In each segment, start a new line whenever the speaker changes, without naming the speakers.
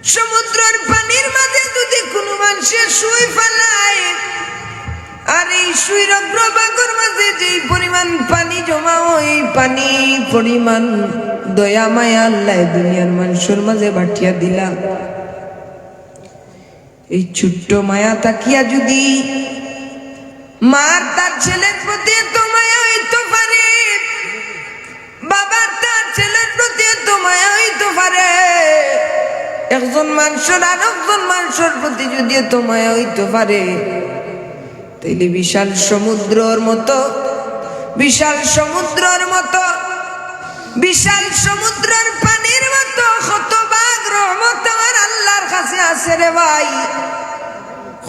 সমুদ্রের পানির মাঝে যদি কোনো মানুষের সুই ফেলায়, আর এই সুইর অগ্রভাগের মাঝে যেই পরিমাণ পানি জমা, ওই পানি পরিমাণ দয়া মায়া আল্লাহ দুনিয়ার মানুষের মাঝে বাটিয়া দিলা। এই ছোট্ট মায়া তাকিয়া যদি মার তার ছেলের প্রতি এত মায়া হইতে পারে, বাবার তার ছেলের প্রতি এত মায়া হইতে পারে, একজন মানুষের আর একজন মানুষের প্রতি যদি এত মায়া হইতে পারে, তাইলে বিশাল সমুদ্রের মতো, বিশাল সমুদ্রের মতো, বিশাল সমুদ্রের পানির মতো শতভাগ রহমত আমার আল্লাহর কাছে আছে রে ভাই,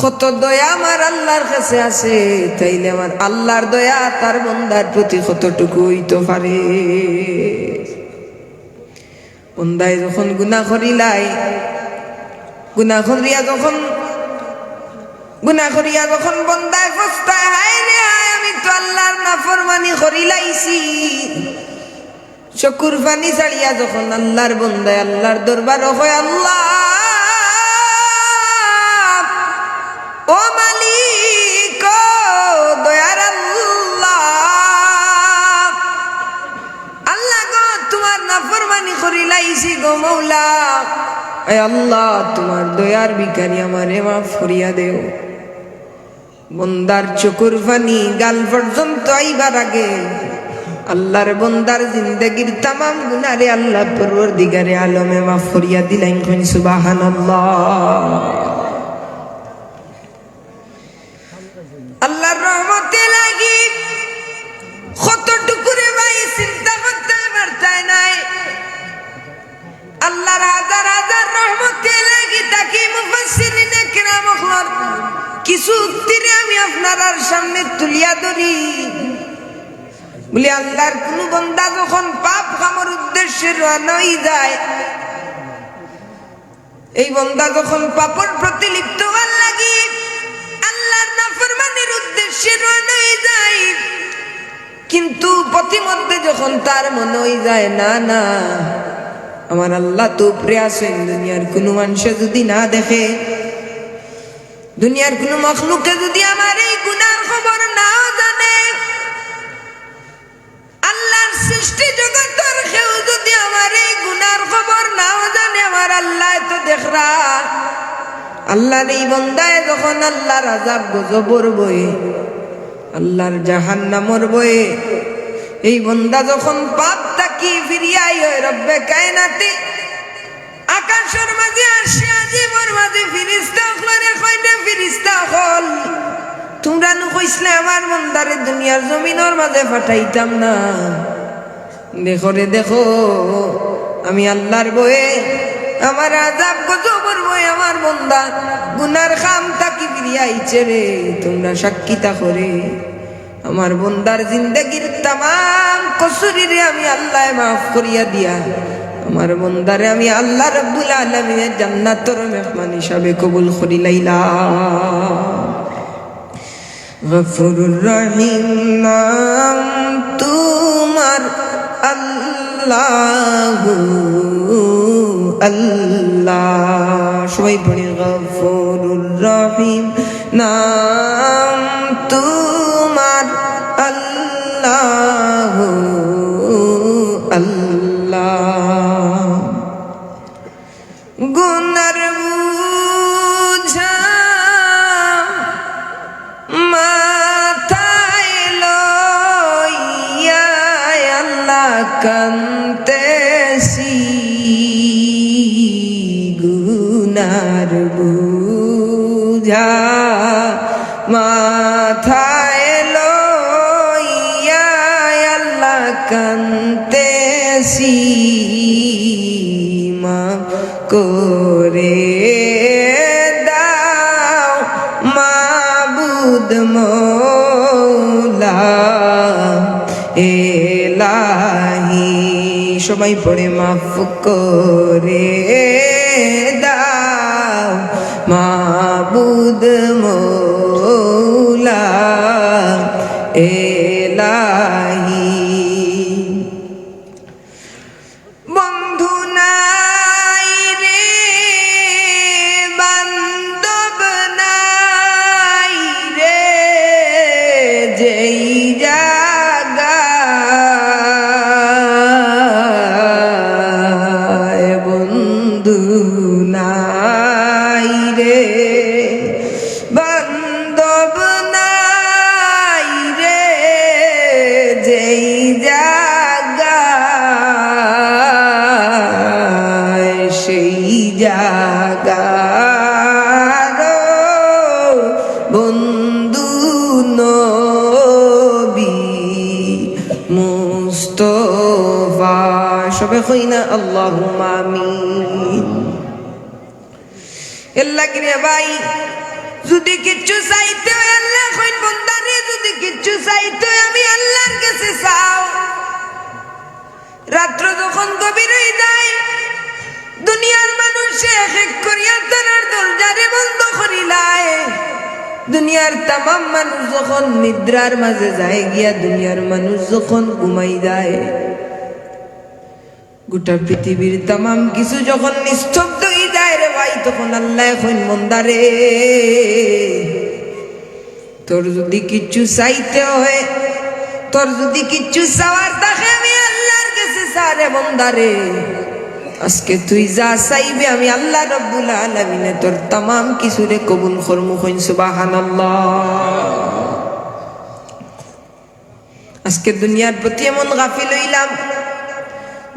কত দয়া আমার আল্লাহর কাছে আছে। তাইলে আমার আল্লাহর দয়া তার বান্দার প্রতি কতটুকু হইতে পারে। বান্দায় যখন গুনাহ করিলাই, গুনাহ করিয়া যখন বান্দায় পস্তায়, হায় রে হায়, আমি তো আল্লাহর নাফরমানি করিলাইছি, চকুর পানি ছাড়িয়া যখন আল্লাহর বান্দায় আল্লাহর দরবার হয়, আল্লাহ ও মালিক, ও দয়ার আল্লাহ, আল্লাহ গো তোমার নাফরমানি করিলাইছি গো মৌলা, এ আল্লাহ তোমার দয়ার ভিখারি আমারে মাফ করিয়া দেও। বন্দার চকুর পানি গাল পর্যন্ত আইবার আগে আল্লাহর বন্দার জিন্দেগির তামাম গুনারে আল্লাহ পরওয়ারদিগারে আলমে মাফ করিয়া দিলেন। কোন সুবহানাল্লাহ। আল্লাহর রহমতে লাগি কতটুকু রে ভাই চিন্তা করতে পারতাই নাই। আল্লাহর হাজার হাজার রহমতে লাগি তাকে মুফাসসিরিনে কিরাম হল কিছু উক্তিরে আমি আপনার সামনে তুলিয়া ধরি। বলি আল্লাহর কোন বান্দা যখন পাপ কামের উদ্দেশ্যে রওনা হয়ে যায়, এই বান্দা যখন পাপের প্রতি লিপ্ত হওয়ার লাগি আল্লাহর নাফরমানির উদ্দেশ্যে রওনা হয়ে যায়, কিন্তু পথিমধ্যে যখন তার মনে হয়ে যায় না না আমার আল্লাহ তো উপরে আছেন, দুনিয়ার কোনো মানুষে যদি না দেখে, দুনিয়ার কোনো মখলুকে যদি আমার এই গুনার খবর নাও জানে, আল্লাহর সৃষ্টি জগতের কেউ যদি আমার এই গুনার খবর নাও জানে, আমার আল্লাহ তো দেখরা। আল্লাহর এই বান্দায় যখন আল্লাহর আযাব গজবর বয়ে, আল্লাহর জাহান্নামের বয়ে, এই বান্দা যখন পাপ তাকি ফিরিয়াই হয় রব্বে কায়নাতে, আকাশের মাঝে আসে আজিবর মাঝে ফিরিস্তা করে কয়টা ফিরিস্তা হল, তোমরা নু কইসলে আমার বান্দারে দুনিয়ার জমিনের মাঝে পাঠাইতাম না। দেখো রে দেখো, আমি আল্লাহর বয়ে, আমার আযাব গজবর বয়ে আমার বান্দা গুনার খাম তাকি ফিরিয়াইছে রে, তোমরা সাক্ষীতা করে আমার বান্দার জিন্দেগির তামাম কসুরিরে আমি আল্লাহ মাফ করিয়া দিয়া আমার বান্দারে আমি আল্লাহ রাব্বুল আলামিনের জান্নাতের মেহমান হিসাবে কবুল করি লাইলাম। গফুরুর রহিম নাম তোমার আল্লাহু আল্লাহ, সবাই পড়ি গফুরুর রহিম নাম তোমার আল্লাহু আল্লাহ। গুনার বুঝা মাথায় লইয়া আল্লাহ কান্দেছি, গুনার বুঝা মাথায় লইয়া আল্লাহ কান্দেছি, মাফ করে দাও মাবুদ মৌলা এলাহি, সবাই পড়ে মাফ করে দাও মাবুদ মৌলা এলাহি। বন্ধু নাই রে নাই রে, বান্ধব নাই রে, যেই জায়গায় সেই জায়গার বন্ধু নবী মুস্তাফা। সবে কই না আল্লাহুম্মা আমিন। আল্লাহ কিরে ভাই, যদি কিচ্ছু চাইতে হয় আল্লাহ কইন বান্দারে, যদি কিচ্ছু চাইতে হয় আমি আল্লাহর কাছে চাও। রাত্র যখন গভীর হয়ে যায়, দুনিয়ার মানুষ এক এক করিয়া তার দরজারে বন্ধ করিলায়। দুনিয়ার তামাম মানুষ যখন নিদ্রার মাঝে যায় গিয়া, দুনিয়ার মানুষ যখন ঘুমাই যায়, গোটা পৃথিবীর তামাম কিছু যখন নিস্তব্ধ হয়ে যায় রে ভাই, তখন আল্লাহ এখন বান্দারে তোর যদি কিচ্ছু চাইতে হয়, তোর যদি কিচ্ছু চাওয়ার থাকে আমি আল্লাহর কাছে চা রে বান্দারে। আজকে তুই যা চাইবে আমি আল্লাহ রব্বুল আলামিনে তোর তামাম কিছুরে কবুল করমু। কইন সুবহানাল্লাহ। আজকে দুনিয়ার প্রতি এমন গাফিল হইলাম,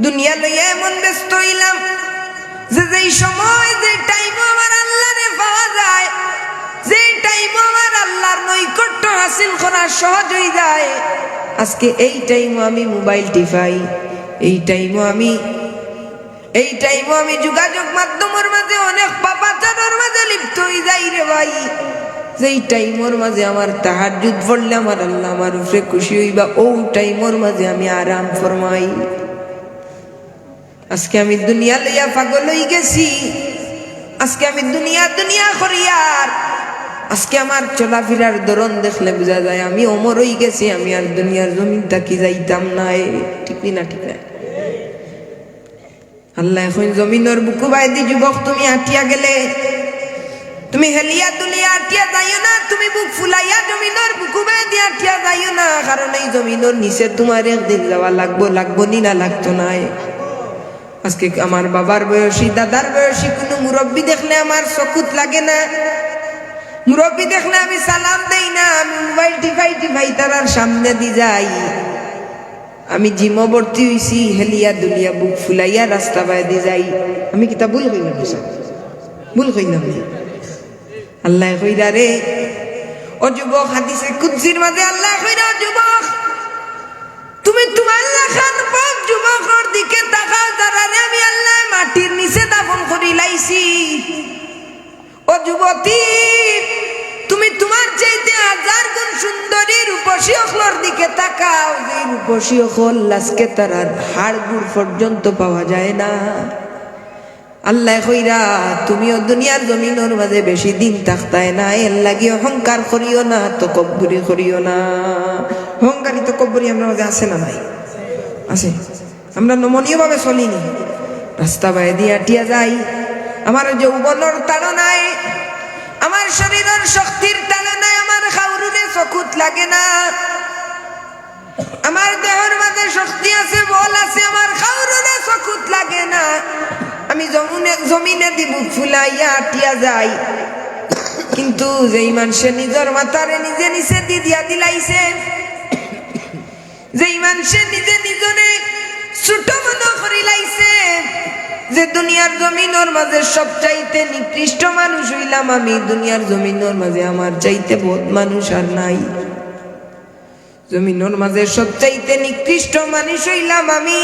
দুনিয়া লইয়া এমন ব্যস্ত হইলাম যে যেই সময় যে টাইম আমার আল্লাহরে পাওয়া যায়, যে টাইম আমার আল্লাহর নৈকট্য হাসিল করা সহজ হয়ে যায়, আজকে এই টাইমও আমি মোবাইল টিপাই, এই টাইমও আমি যোগাযোগ মাধ্যমের মাঝে অনেক পাপাচারের মাঝে লিপ্ত হয়ে যাই রে ভাই। যেই টাইমের মাঝে আমার তাহাজ্জুদ পড়লে আমার আল্লাহ আমার উপরে খুশি হইবা, ও টাইমের মাঝে আমি আরাম ফরমাই। আজকে আমি দুনিয়া লইয়া পাগল হয়ে গেছি, আজকে আমি দুনিয়া করিয়ার, আজকে আমার চলাফেরার ধরন দেখলে বোঝা যায় আমি অমর হয়ে গেছি, আমি আর দুনিয়ার জমিন তাকি যাইতাম না। ঠিক না? ঠিক না? আল্লাহ এখন জমিনের বুকু বাইদি যুবক তুমি আটিয়া গেলে, তুমি হেলিয়া দুলিয়া আটিয়া যাইও না, তুমি বুক ফুলাইয়া জমিনের বুকু বাইদি আটিয়া যাইও না, কারণ এই জমিনের নিচে তোমার একদিন যাওয়া লাগবো নি না লাগতো না। আজকে আমার বাবার বয়সী, দাদার বয়সী কোনো মুরব্বী দেখলে আমার চকুত লাগে না, মুরব্বী দেখলে আমি সালাম দেই না, আমি মোবাইল টিপাই তার সামনে দি যাই। আমি জিমবর্তী হইছি, হেলিয়া দুলিয়া বুক ফুলাইয়া রাস্তা বাইদি যাই। আমি কিতা ভুল কইলাম? ভুল কইলাম? আল্লাহ কইরা রে ও যুবক, হাদিসে কুদসির মাঝে আল্লাহ কইরা, ও যুবক তুমি তোমার লেখান পাক যুবকর দিকে তাকাও, যারারে আমি আল্লাহ মাটির নিচে দাফন করি লাইছি। ও যুবতী, তুমি তোমার চাইতে 1000 গুণ সুন্দরী রূপসী অখলর দিকে তাকাও, যে রূপসী অখল আজকে তার হাড় গুড় পর্যন্ত পাওয়া যায় না। আল্লাহ কইরা তুমিও দুনিয়ার জমিনের মাঝে বেশি দিন থাকতাই না, এর লাগি অহংকার করিও না, তকব্বুরি করিও না। অহংকারী তকব্বুরি আমরা মাঝে আছে না? নাই? আছে। আমরা নমনীয় ভাবে চলিনি, রাস্তা বাইরে দিয়ে আটিয়া যাই। আমার যৌবনের তাড়নায়, আমার শরীরের শক্তির তাড়নায় আমার খাউরুরে চকুত লাগে না। আমার দেহের মাঝে শক্তি আছে, বল আছে, আমার খাউরুরে চকুত লাগে না। আমি জমিনে দিব ফুলাইয়া আটিয়া যাই, কিন্তু যেই মানুষে নিজের মাথারে নিজে নিচে দিয়া দিলাইছে, যেই মানুষে নিজে নিজরে ছোট মনে করিলাইছে, যে দুনিয়ার জমিনের মাঝে সবচাইতে নিকৃষ্ট মানুষ হইলাম আমি, দুনিয়ার জমিনের মাঝে আমার চাইতে বদ মানুষ আর নাই। জমিনের মাঝে সবচাইতে নিকৃষ্ট মানুষ হইলাম আমি।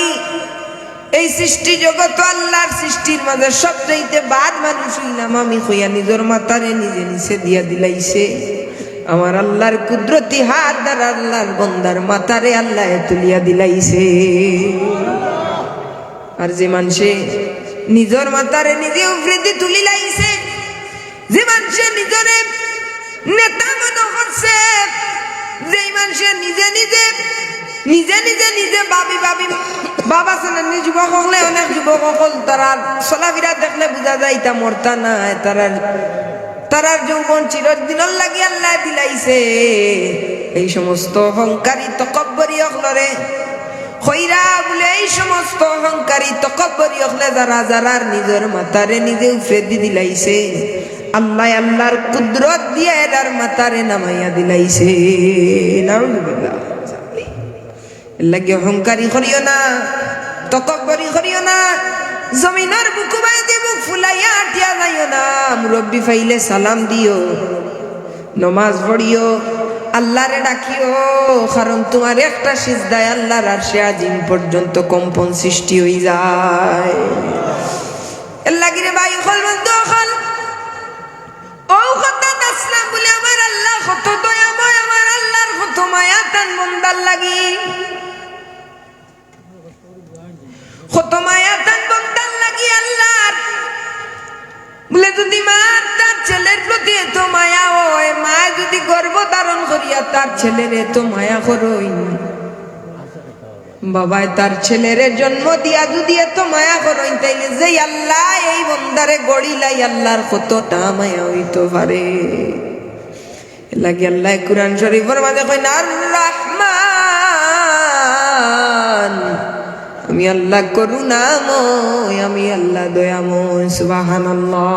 এই সৃষ্টি জগৎ আল্লাহর সৃষ্টির মাঝে সবচাইতে বাদ মানুষ হইলাম আমি। হইয়া নিজের মাথারে নিজে নিচে দিয়া দিলাইছে। আমার আল্লাহর কুদরতি হাত দ্বারা আল্লাহর বন্দার মাথারে আল্লাহ তুলিয়া দিলাইছে। আর যে মানুষে নিজের মাথারে নিজে উফরিদি তুলি লাইছে, যে মানুষে নিজরে নেতা মনে করছে, যে মানুষে নিজে নিজে নিজে নিজে নিজে ভাবি বাবা শোনেন, যুবক হলে অনেক যুবক হল তারা চলাফেরা দেখলে বোঝা যায় তা মরতা না, তারার যৌবন চিরদিনের লাগি আল্লাহ দিলাইছে। এই সমস্ত অহংকারী তকব্বরি হলরে কইরা বলে এই সমস্ত অহংকারী তকব্বরি হলে যারা যারার নিজের মাথারে নিজে উফরে দি দিলাইছে আল্লাহ আল্লাহর কুদরত দিয়ে এর মাথারে নামাইয়া দিলাইছে। নাউজুবিল্লাহ। লাগে অহংকারী করিও না, তকব্বরি করিও না, জমিনের বুকু বাইদে মুখ ফুলাইয়া আটিয়া যাইও না। মুরব্বি ফাইলে সালাম দিও, নমাজ পড়িও, আল্লাহরে ডাকিও, কারণ তোমার একটা সিজদায় আল্লাহর আরশে আজিম পর্যন্ত কম্পন সৃষ্টি হয়ে যায়। এর লাগিরে ভাই হল বন্ধু হল ও কথা আসলাম বলে আমার আল্লাহ কত দয়াময়, আমার আল্লাহর কত মায়া তান বন্দার লাগি, কত মায়া তান বন্দার লাগি আল্লাহর বলে যদি মা তার ছেলের প্রতি এত মায়া হয়, মা যদি গর্ভ ধারণ করিয়া তার ছেলের এত মায়া করই, বাবায় তার ছেলের জন্ম দিয়া যদি এত মায়া করই, তাইলে যে আল্লাহ এই বন্দারে গড়িলাই আল্লাহর কতটা মায়া হইতে পারে। লাগে আল্লাহ কুরআন শরীফের মাঝে কই না, আর রহমান, আমি আল্লাহ করুণাময়, আমি আল্লাহ দয়াময়। সুবহানাল্লাহ।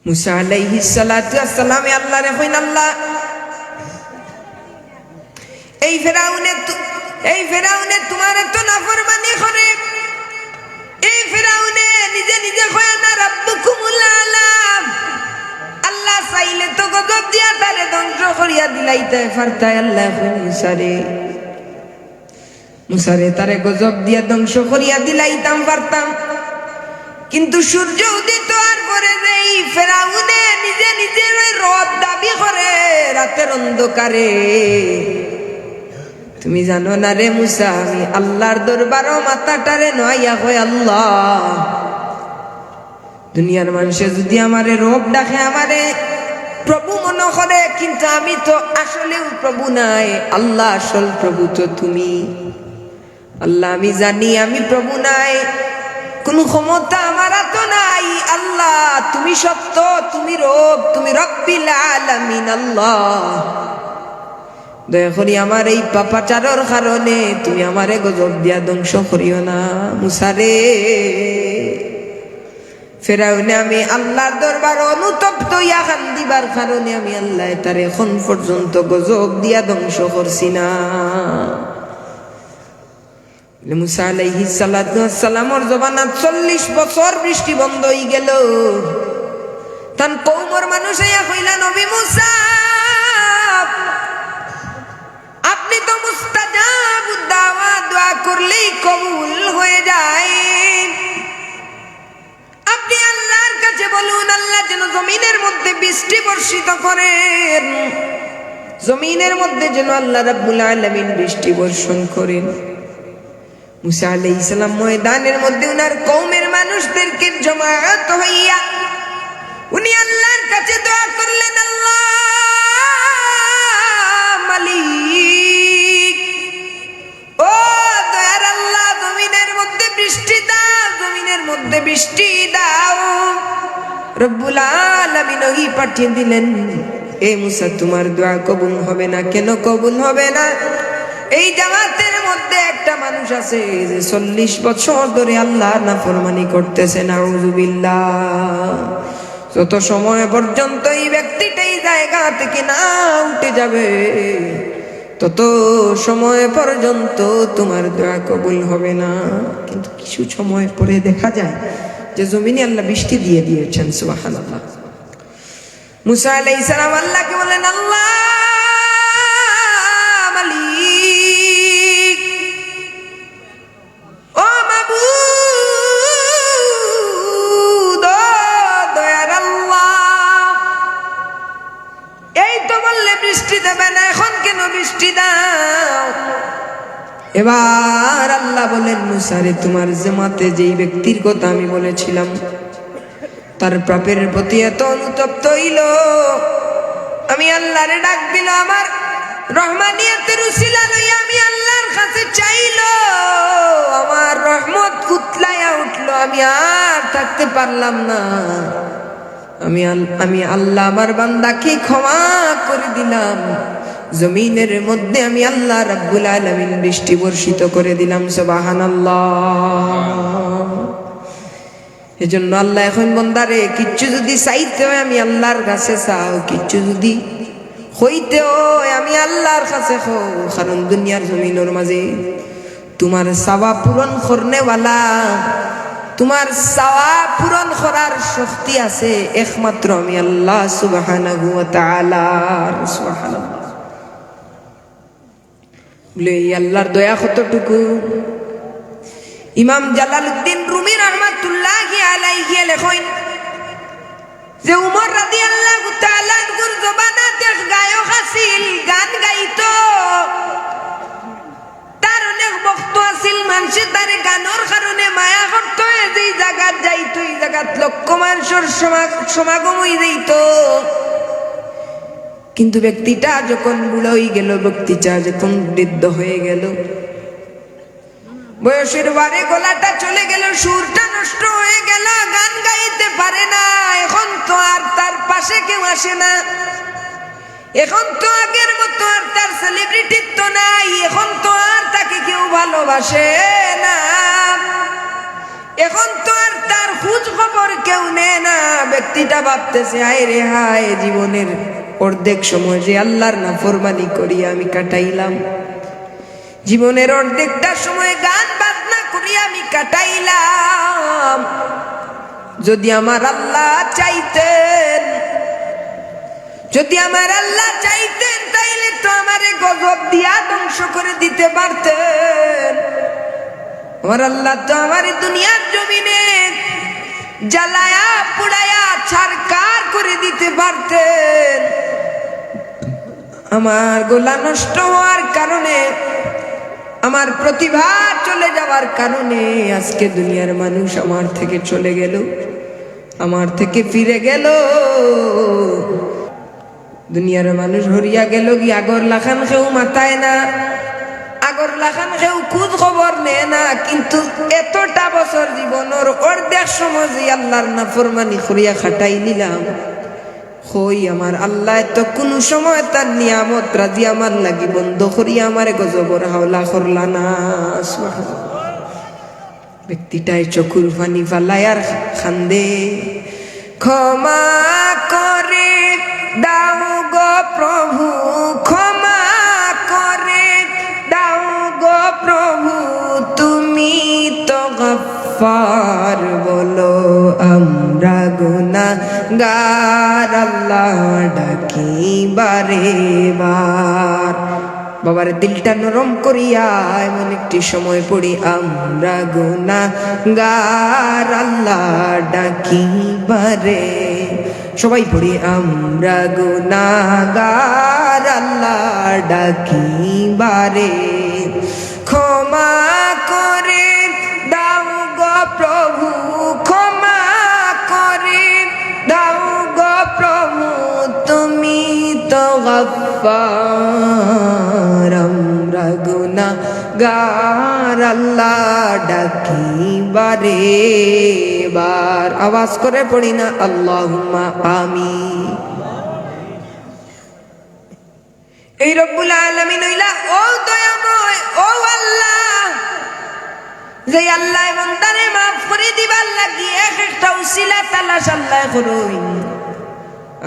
মুসা আলাইহিস সালাতু ওয়াস সালাম আল্লাহরে কইন, আল্লাহ এই ফেরাউনে তোমার এত নাফরমানি করে, এই ফেরাউনে নিজে নিজে কয় না রাব্বুকুমুল আলা, আল্লাহ চাইলে তো গজব দিয়া তারে ধ্বংস করিয়া দিলাইতে পারতায়। আল্লাহ মুসারে তারে গজব দিয়া ধ্বংস করিয়া দিলাইতাম পারতাম, কিন্তু সূর্য উদিত হওয়ার পরে যে এই ফেরাউনে নিজে নিজে রব দাবি করে রাতের অন্ধকারে, তুমি জানো না রে মুসা, আমি আল্লাহর দরবারও মাথাটারে নয়া হয় আল্লাহ, দুনিয়ার মানুষে যদি আমারে রব ডাকে, আমারে প্রভু মনে করে, কিন্তু আমি তো আসলেও প্রভু নাই, আল্লাহ আসল প্রভু তো তুমি। আল্লাহ আমি জানি আমি প্রভু নাই, কোন ক্ষমতা আমার তো নাই, আল্লাহ তুমি সত্য, তুমি রব, তুমি রব্বিল আলামিন। আল্লাহ দয়া করি আমার এই পাপাচারের কারণে তুমি আমারে গজব দিয়া ধ্বংস করিও না। মুসারে ফেরাউনে আমি আল্লাহর দরবার অনুতপ্ত ইয়া কান্দিবার কারণে আমি আল্লাহ তার এখন পর্যন্ত গজব দিয়া ধ্বংস করছি না। মুসা আলাইহিস সালাতু ওয়াস সালামের জবানাত 40 বছর বৃষ্টি বন্ধ হয়ে গেল। তান কওমের মানুষ আইয়া কইলা, নবী মুসা আপনি তো মুস্তাজাবুদ দাওয়া, দোয়া করলেই কবুল হয়ে যায়, আপনি আল্লাহর কাছে বলুন আল্লাহ যেন জমিনের মধ্যে বৃষ্টি বর্ষিত করেন, জমিনের মধ্যে যেন আল্লাহ রাব্বুল আলামিন বৃষ্টি বর্ষণ করেন। মুসা আলাইহিস সালাম ময়দানের মধ্যে উনার কওমের মানুষদেরকে জমায়েত হইয়া উনি আল্লাহর কাছে দোয়া করলেন, আল্লাহ মালিক, ও দয়ার আল্লাহ, জমিনের মধ্যে বৃষ্টি দাও, জমিনের মধ্যে বৃষ্টি দাও। রব্বুল আলামিন ওহী পাঠিয়ে দিলেন, এ মুসা তোমার দোয়া কবুল হবে না। কেন কবুল হবে না? এই জামাতের মধ্যে একটা মানুষ আছে যে 40 বছর ধরে আল্লাহ নাফরমানি করতেছে। নাউযুবিল্লাহ। যত সময় পর্যন্ত এই ব্যক্তিটা এই জায়গা থেকে না উঠে যাবে, তত সময় পর্যন্ত তোমার দোয়া কবুল হবে না। কিন্তু কিছু সময় পরে দেখা যায় যে জমিনে আল্লাহ বৃষ্টি দিয়ে দিয়েছেন। সুবহানাল্লাহ। মুসা আলাইহিস সালাম আল্লাহকে বলেন, আল্লাহ মালিক, ও মাবুদ, ও দয়ার আল্লাহ, এই তো বললে বৃষ্টি দেবে না, এখন কেন বৃষ্টি দাও? এবার আল্লাহ বলেন, মুসারে তোমার জামাতে যেই ব্যক্তির কথা আমি বলেছিলাম তার পাপের প্রতি এত অনুতপ্ত হইল, আমি আল্লাহরে ডাক দিল, আমার রহমানিয়তের উসিলা লইয়া আমি আল্লাহর কাছে চাইল, আমার রহমত উতলাইয়া উঠলো, আমি আর থাকতে পারলাম না, আমি আল্লাহ আমার বান্দাকে ক্ষমা করে দিলাম। জমিনের মধ্যে আমি আল্লাহ রাব্বুল আলামিন বৃষ্টি বর্ষিত করে দিলাম। সুবহানাল্লাহ। এজন্য আল্লাহ এখন বন্দারে কিচ্ছু যদি চাইতে হয় আমি আল্লাহর কাছে চাও, কিচ্ছু যদি হইতে হয় আমি আল্লাহর কাছে হও। কারণ দুনিয়ার জমিনের মাঝে তোমার চাওয়া পূরণ করনেওয়ালা, তোমার চাওয়া পূরণ করার শক্তি আছে একমাত্র আমি আল্লাহ সুবহানাহু ওয়া তাআলা। সুবহানাল্লাহ। বলে আল্লাহর দয়া কতটুকু। ইমাম জালালউদ্দিন রুমি রাহমাতুল্লাহি আলাইহি লেখেন যে উমর রাদিয়াল্লাহু তাআলা আনহুর জবানাতে গায়ক আছিল, গান গাইতো, তার অনেক ভক্ত আছিল, মানুষে তার গানের কারণে মায়া করত। যে জায়গাত যাইতো এই জায়গাত লক্ষ মানুষের সমাগম হয়ে যাইত। কিন্তু ব্যক্তিটা যখন বুড়ো হয়ে গেল, ব্যক্তিটা যখন বৃদ্ধ হয়ে গেল, বয়সের বারে গলাটা চলে গেল, সুরটা নষ্ট হয়ে গেল, গান গাইতে পারে না। এখন তো আর তার পাশে কেউ আসে না, এখন তো আগের মতো আর তার সেলিব্রিটিত্ব নাই, এখন তো আর তাকে কেউ ভালোবাসে না, এখন তো আর তার খোঁজ খবর কেউ নেয় না। ব্যক্তিটা ভাবতেছে হায় রে হায়, জীবনের অর্ধেক সময় যে আল্লাহর নাফরমানি করিয়া আমি কাটাইলাম, জীবনের অর্ধেকটা সময় গান বাজনা করিয়া আমি কাটাইলাম। যদি আমার আল্লাহ চাইতেন, যদি আমার আল্লাহ চাইতেন তাইলে তো আমারে গজব দিয়া ধ্বংস করে দিতে পারতেন। আমার আল্লাহ তো আমার দুনিয়ার জমিনে জ্বালায়া পুড়ায়া ছারকার করে দিতে পারতেন। আমার গলা নষ্ট হওয়ার কারণে, আমার প্রতিভা চলে যাওয়ার কারণে আজকে দুনিয়ার মানুষ আমার থেকে চলে গেল, আমার থেকে ফিরে গেল। দুনিয়ার মানুষ হরিয়া গেল কি আগর লাখান কেউ মাথায় না, আগর লাখান কেউ খোঁজ খবর নেয় না। কিন্তু এতটা বছর জীবনের অর্ধেক সময় যে আল্লাহর নাফরমানি করিয়া খাটাই নিলাম, হই আমার আল্লাহ তো কোনো সময় তার নিয়ামত রাজি আমার লাগি বন্ধ করিয়া আমার গজবর হাওলা করলা না। ব্যক্তিটাই চকুর পানি ফালাই আর খান্দে, ক্ষমা করে দাও গো প্রভু, ক্ষমা করে দাও গো প্রভু, তুমি তো গফফার, বলো আমরা গুনাহগার, আল্লাহ ডাকি বারে বার। বাবার দিলটা নরম করিয়া এমন একটি সময় পড়ি, আমরা গুনাহগার, আল্লাহ ডাকি বারে। সবাই পড়ি আমরা গুনাহগার, আল্লাহ ডাকি বারে। ক্ষমা করে দাও গো প্রভু, ক্ষমা করে দাও গো প্রভু, তুমি তো গফফার, আমরা গুনাহগার, আল্লাহ ডাকি বারে বার। আওয়াজ করে পড়ি না আল্লাহুম্মা আমিন। এই রব্বুল আলামিন হইলা ও দয়াময়, ও আল্লাহ, যে আল্লাহ বান্দারে মাফ করে দিবার লাগি এক একটা উসিলা তালাশ আল্লাহ করুন।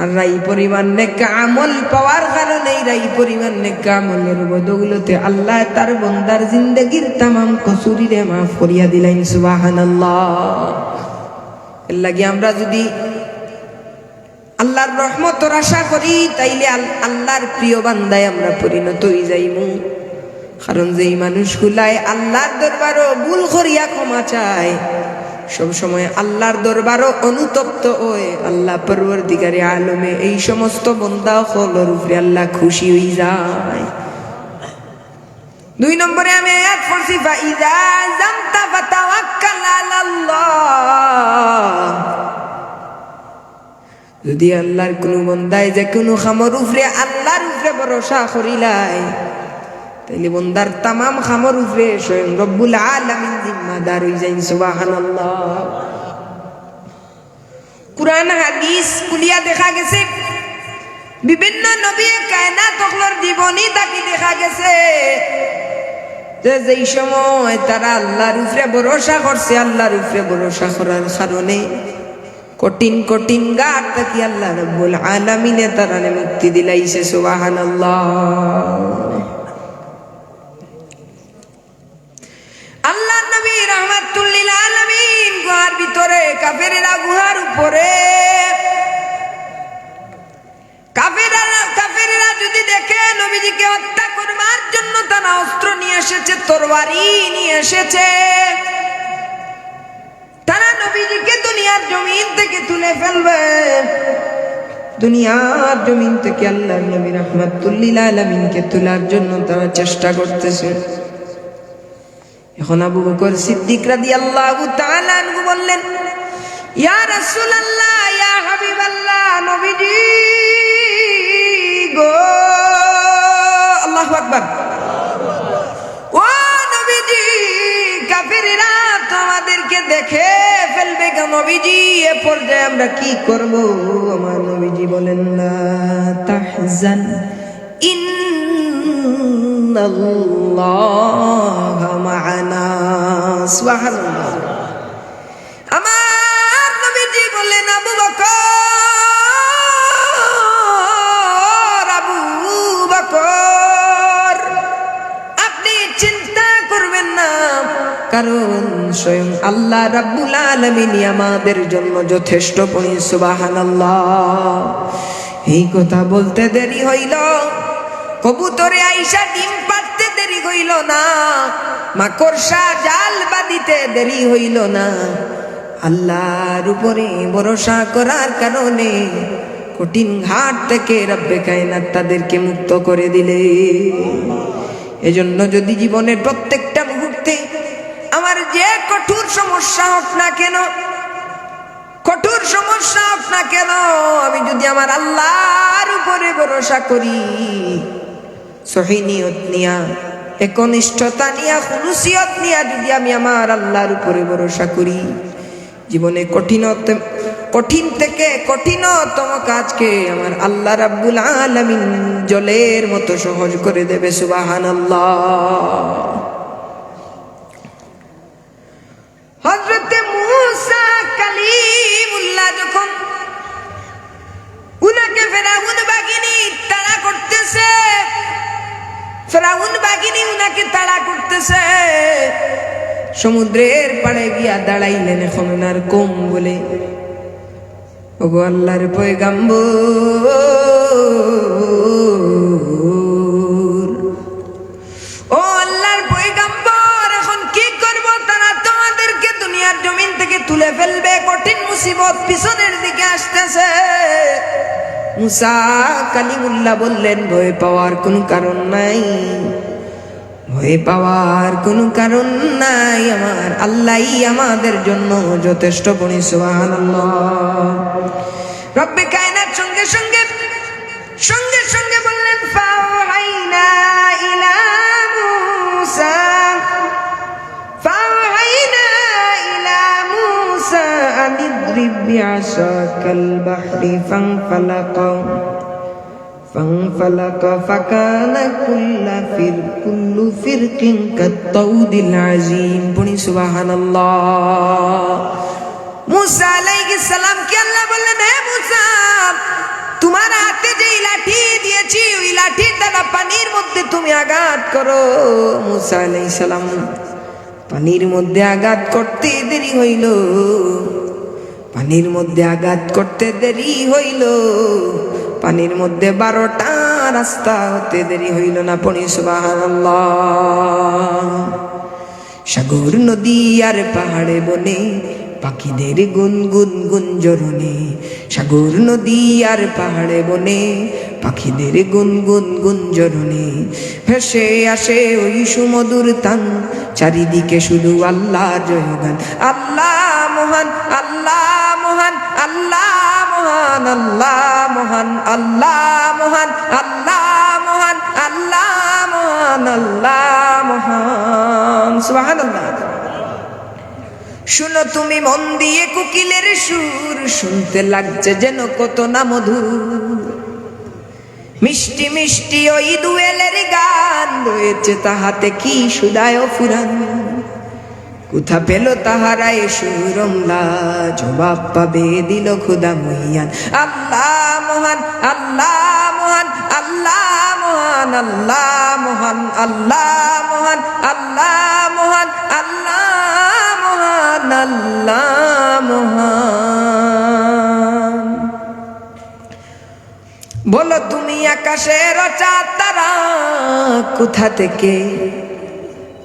আর রাই পরিমাণ নেক আমল পাওয়ার কারণে রাই পরিমাণ নেক আমলের বদৌলতে আল্লাহ তার বান্দার জিন্দেগীর তামাম কসুরিরে মাফ করিয়া দিলেন। সুবহানাল্লাহ। এর লাগি আমরা যদি আল্লাহর রহমতের আশা করি তাইলে আল্লাহর প্রিয় বান্দায় আমরা পরিণত হয়ে যাইমু। কারণ যেই মানুষগুলাই আল্লাহর দরবারও ভুল করিয়া ক্ষমা চায়, সব সময় আল্লাহর দরবারও অনুতপ্ত হয়ে আল্লাহ পরওয়ারদিগারে আলমে এই সমস্ত বান্দা হলোর উপরে আল্লাহ খুশি হয়ে যায়। 2 নম্বরে আমি আয়াত পড়ছি, ফাইযা যামতা ফাতাওয়াক্কাল আলাল্লাহ। যদি আল্লাহর কোনো বান্দায় যে কোনো খামর উপরে আল্লাহর উপরে ভরসা করিলাই, তাইলে বান্দার তামাম খামর উপরে স্বয়ং রব্বুল আলামিন জিম্মাদার হয়ে যায়। সুবহানাল্লাহ। কুরআন হাদিস কুলিয়া দেখা গেছে বিভিন্ন নবী কায়নাত তখলর জীবনী তাকে দেখা গেছে যেই সময় তারা আল্লাহর উপরে ভরসা করছে, আল্লাহর উপরে ভরসা করার কারণে কঠিন কঠিন ঘাট থেকে আল্লাহ রাব্বুল আলামিনে তারানে মুক্তি দিলাইছে। সুবহানাল্লাহ। আল্লাহ নবী রাহমাতুল লিল আলামিন গুহার ভিতরে, কাফেরেরা গুহার উপরে, কাফেরেরা যদি দেখে নবীজিকে হত্যা করবার জন্য তারা অস্ত্র নিয়ে এসেছে, তরবারি নিয়ে এসেছে, তারা নবীজিকে দুনিয়ার জমিন থেকে তুলে ফেলবে। দুনিয়ার জমিন থেকে আল্লাহ নবী রাহমাতুল লিল আলামিনকে তোলার জন্য তারা চেষ্টা করতেছে। এখন আবু বকর সিদ্দিক রাদিয়াল্লাহু তাআলা আনহু বললেন, ইয়া রাসূলুল্লাহ, ইয়া হাবিবাল্লাহ, নবীজি গো, আল্লাহু আকবার, ও নবীজি, কাফেররা তো আমাদেরকে দেখে ফেলবে গো নবীজি, এ পর্যায়ে আমরা কি করব? আমার নবীজি বলেন, লা তাহজান ইন্নাল্লাহা মা'ানা। সুবহানাল্লাহ। আমার নবীজি বললেন, আবু বকর, আবু বকর, আপনি চিন্তা করবেন না, কারণ স্বয়ং আল্লাহ রাব্বুল আলামিন আমাদের জন্য যথেষ্ট। পড়ি সুবহানাল্লাহ। এই কথা বলতে দেরি হইল, কবুতরে আইসা ডিম পাড়তে দেরি হইল না, মাকড়সা জাল বাঁধিতে দেরি হইল না। আল্লাহর উপরে ভরসা করার কারণে কঠিন ঘাট থেকে রব্বে কায়নাত তাদেরকে মুক্ত করে দিলে। এজন্য যদি জীবনের প্রত্যেকটা মুহূর্তে আমার যে কঠোর সমস্যা হোক না কেন, কঠোর সমস্যা হোক না কেন, আমি যদি আমার আল্লাহর উপরে ভরসা করি, সহি নিয়ত নিয়া, একনিষ্ঠতা নিয়া, খুলুসিয়ত নিয়া যদি আমি আমার আল্লাহর উপরে ভরসা করি, জীবনে কঠিন থেকে কঠিনতম কাজকে আমার আল্লাহ রাব্বুল আলামিন জলের মতো সহজ করে দেবে। সুবহানাল্লাহ। হযরতে মূসা কালিমুল্লাহ যখন উনাকে ফেরাউন বাগিনী তাড়া করতেছে, ফেরাউন বাগিনী উনাকে তাড়া করতেছে, সমুদ্রের পাড়ে গিয়া দাঁড়াইলেন। এখন ওনার কম বলে, ওগো আল্লাহর পয়গাম্বর, ও আল্লাহর পয়গাম্বর, এখন কি করব? তারা তোমাদেরকে দুনিয়ার জমিন থেকে তুলে ফেলবে, কঠিন মুসিবত পিছনের দিকে আসতেছে। মূসা কালিমুল্লাহ বললেন, ভয় পাওয়ার কোনো কারণ নাই, ভয় পাওয়ার কোনো কারণ নাই, আমার আল্লাহই আমাদের জন্য যথেষ্ট। পড়ি সুবহানাল্লাহ। রব্বে কায়নাত সঙ্গে সঙ্গে বললেন, ফাওহাইনা ইলা মূসা, ফাওহাইনা ইলা মূসা আনিদ্রিব বিআসাকাল বাহরি فانفلق فكان كل فرق كالطود العظيم। পড়ি সুবহানাল্লাহ। মূসা আলাইহিস সালাম কে আল্লাহ বললেন, হে মূসা, তোমার হাতে যে লাঠি দিয়েছি, ওই লাঠির দ্বারা পানির মধ্যে তুমি আঘাত করো। মূসা আলাইহিস সালাম পানির মধ্যে আঘাত করতে দেরি হইল, পানির মধ্যে আঘাত করতে দেরি হইল, পানির মধ্যে 12টা রাস্তা হতে দেরি হইল না। পড়ি সুবহানাল্লাহ। সাগর নদী আর পাহাড়ে বনে পাখিদের গুনগুন গুঞ্জরণে, সাগর নদী আর পাহাড়ে বনে পাখিদের গুনগুন গুঞ্জরণে, ভেসে আসে ওই সুমধুর তান, চারিদিকে শুধু আল্লাহর জয়গান। আল্লাহ মহান, আল্লাহ মহান, আল্লাহ মহান, আল্লাহ মহান, আল্লাহ মহান, আল্লাহ মহান, আল্লাহ মহান, আল্লাহ মহান। সুবহানাল্লাহ। শুনো তুমি মন দিয়ে কোকিলের সুর, শুনতে লাগছে যেন কত না মধুর। মিষ্টি মিষ্টি ওই দুয়েলের গান রয়েছে তাহাতে কি সুদায় ফুরান। কোথা পেল তাহারা এ সুরমলা, জবাব পাবে দিল খুদা মহিয়ান। আল্লাহ মহান, আল্লাহ মহান, আল্লাহ মহান, আল্লাহ মহান, আল্লাহ মহান, আল্লাহ মহান, আল্লাহ মহান, আল্লাহ মহান। বলো তুমি আকাশের চাঁদ তারা, কোথা থেকে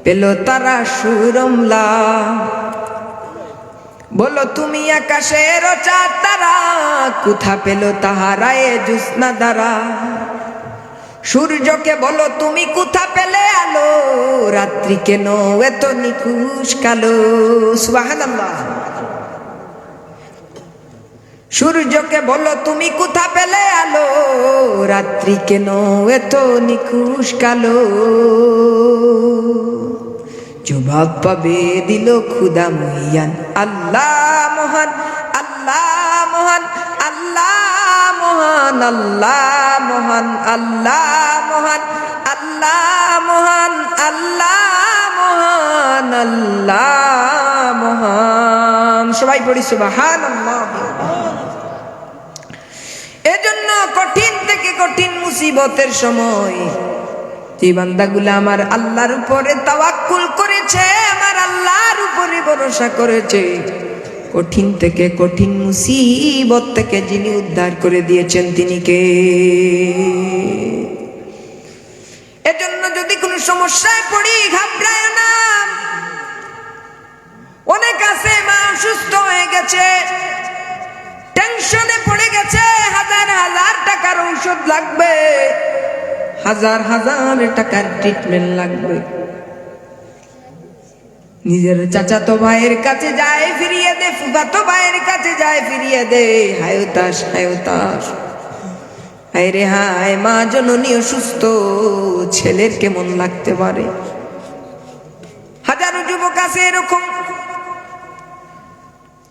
পেল তারা সুরমলা। বলো তুমি আকাশের চাঁদ তারা, কোথা পেল তাহারা এ জ্যোৎস্না দ্বারা। সূর্যকে বলো তুমি কোথা পেলে আলো, রাত্রি কেন এত নিখুঁজ কালো। সুবহানাল্লাহ। সূর্যকে বলো তুমি কোথা পেলে আলো, রাত্রি কেন এত নিখুঁজ কালো। জবাব পাবে দিল খুদা মহিয়ান। আল্লাহ মহান, আল্লাহ মহান, আল্লাহ মহান, আল্লাহ মহান, আল্লাহ মহান, আল্লাহ মহান, আল্লাহ মহান, আল্লাহ মহান। সবাই পড়ি সুবহানাল্লাহ। এজন্য কঠিন থেকে কঠিন মুসিবতের সময় যে বান্দাগুলো আমার আল্লাহর উপরে তাওয়াক্কুল করেছে, আমার আল্লাহর উপরে ভরসা করেছে, কঠিন থেকে কঠিন মুসিবত থেকে যিনি উদ্ধার করে দিয়েছেন তিনি কে? এজন্য যদি কোনো সমস্যায় পড়ি ঘাবড়ায় না। অনেক আছে মা অসুস্থ হয়ে গেছে, টেনশনে পড়ে গেছে, হাজার হাজার টাকার ঔষধ লাগবে, হাজার হাজার টাকার ট্রিটমেন্ট লাগবে। নিজের চাচাতো ভাইয়ের কাছে যায় ফিরিয়ে দে, ফুফাতো ভাইয়ের কাছে যায় ফিরিয়ে দে। হায় হতাশ, হায় হতাশ, হায় রে হায়। মা জননী অসুস্থ, ছেলের কেমন লাগতে পারে। হাজারো যুবক আছে এরকম,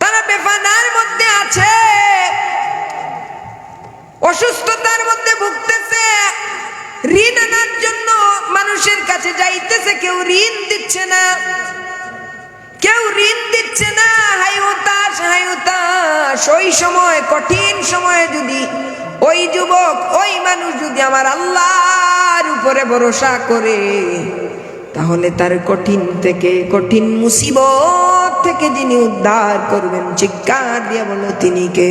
তারা বেফানার মধ্যে আছে, অসুস্থতার মধ্যে ভুগতেছে, ঋণ আনার জন্য মানুষের কাছে যাইতেছে, কেউ ঋণ দিচ্ছে না, কেউ ঋণ দিচ্ছে না। হাই হতাশ, হাই হতাশ। ওই সময়, কঠিন সময়ে যদি ওই যুবক, ওই মানুষ যদি আমার আল্লাহর উপরে ভরসা করে, তাহলে তার কঠিন থেকে কঠিন মুসিবত থেকে যিনি উদ্ধার করবেন, চিৎকার দিয়ে বলো তিনি কে?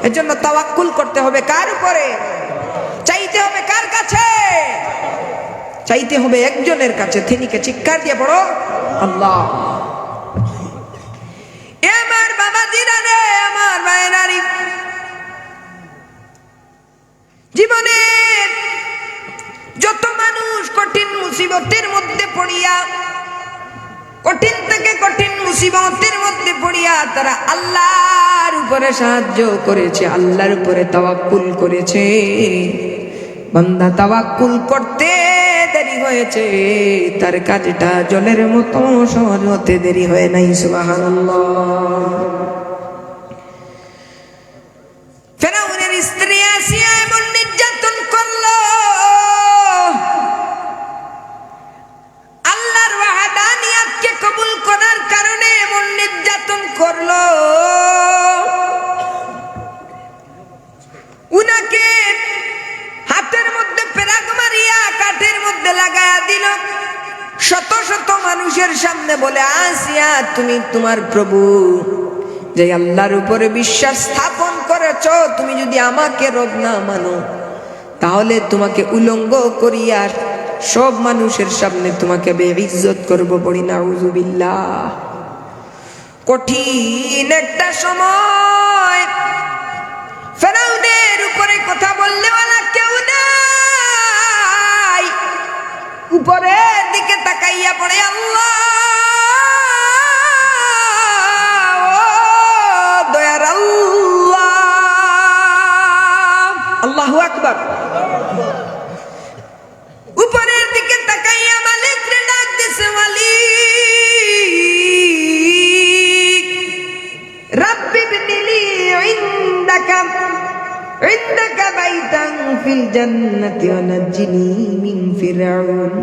এর জন্য তাওয়াক্কুল করতে হবে কার উপরে? চাইতে হবে কার কাছে? চাইতে হবে একজনের কাছে, তিনি কে? চিৎকার দিয়ে পড়ো আল্লাহ। আমার বাবাজিরা রে, আমার ভাইয়েরা রে, জীবনে যত মানুষ কঠিন মুসিবতের মধ্যে পড়িয়া, কঠিন থেকে কঠিন মুসিবতের মধ্যে পড়িয়া তারা আল্লাহর উপরে সাহায্য করেছে, আল্লাহর উপরে তাওয়াক্কুল করেছে। বান্দা তাওয়াক্কুল করতে দেরি হয়েছে, তার কাজটা জলের মতো সহজ হতে দেরি হয় নাই। সুবহানাল্লাহ। ফেরাউনের স্ত্রী আসিয়া এমন নির্যাতন করলো, আল্লাহর ওয়াহদানিয়াতকে কবুল করার কারণে এমন নির্যাতন করলো। উনাকে হাতের মধ্যে পেরাক মারিয়া কাঠের মধ্যে লাগায়া দিল। শত শত মানুষের সামনে বলে, আসিয়া তুমি তোমার প্রভু যে আল্লাহর উপরে বিশ্বাস স্থাপন করেছো, তুমি যদি আমাকে রব না মানো, তাহলে তোমাকে উলঙ্গ করিয়া সব মানুষের সামনে তোমাকে বেইজ্জত করব। পড়ি নাউযুবিল্লাহ। কঠিন একটা সময়, ফেরাউনের উপরে কথা বললে ওয়ালা কেউ নাই। উপরের দিকে তাকাইয়া পড়ে আল্লাহ, ও দয়ার আল্লাহ, আল্লাহু আকবার। উপরের দিকে তাকাইয়া মালিক রে ডাক দিছে, মালিক রাব্বি বিনিলি ইনদাকা বাইতান ফিল জান্নাতি ওয়া নাজ্জিনি মিন ফিরআউন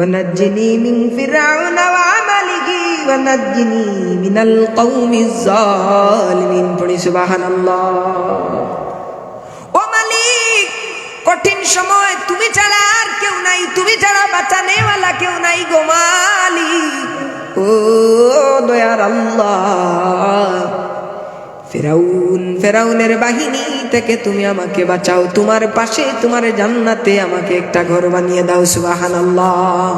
ونجني من فرعون وعمله ونجني من القوم الظالمين পড়ি সুবহানাল্লাহ। ও মালিক, কঠিন সময় তুমি ছাড়া আর কেউ নাই, তুমি ছাড়া বাঁচানেওয়ালা কেউ নাই গো মালিক। ও দয়ার আল্লাহ, ফেরাউনের বাহিনী থেকে তুমি আমাকে বাঁচাও, তোমার পাশে তোমার জান্নাতে আমাকে একটা ঘর বানিয়ে দাও। সুবহানাল্লাহ।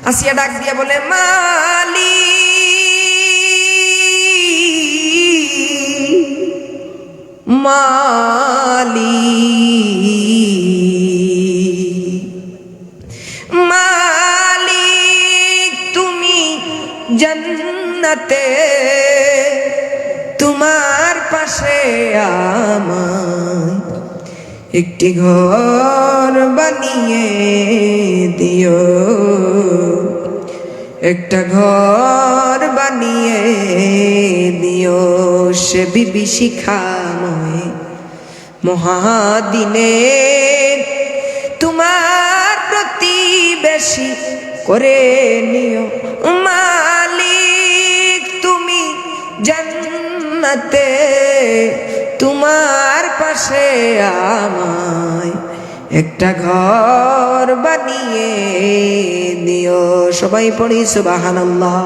আসিয়া ডাক দিয়ে বলে, মালিক তুমি জান্নাতে তোমার পাশে আমায় একটি ঘর বানিয়ে দিও, একটা ঘর বানিয়ে দিও সে বিভীষিকাময় মহাদিনে তোমার প্রতিবেশী করে নিও। মালিক তুমি জান্নাতে তোমার পাশে আমায় একটা ঘর বানিয়ে দিও। সবাই পড়ি সুবহানাল্লাহ।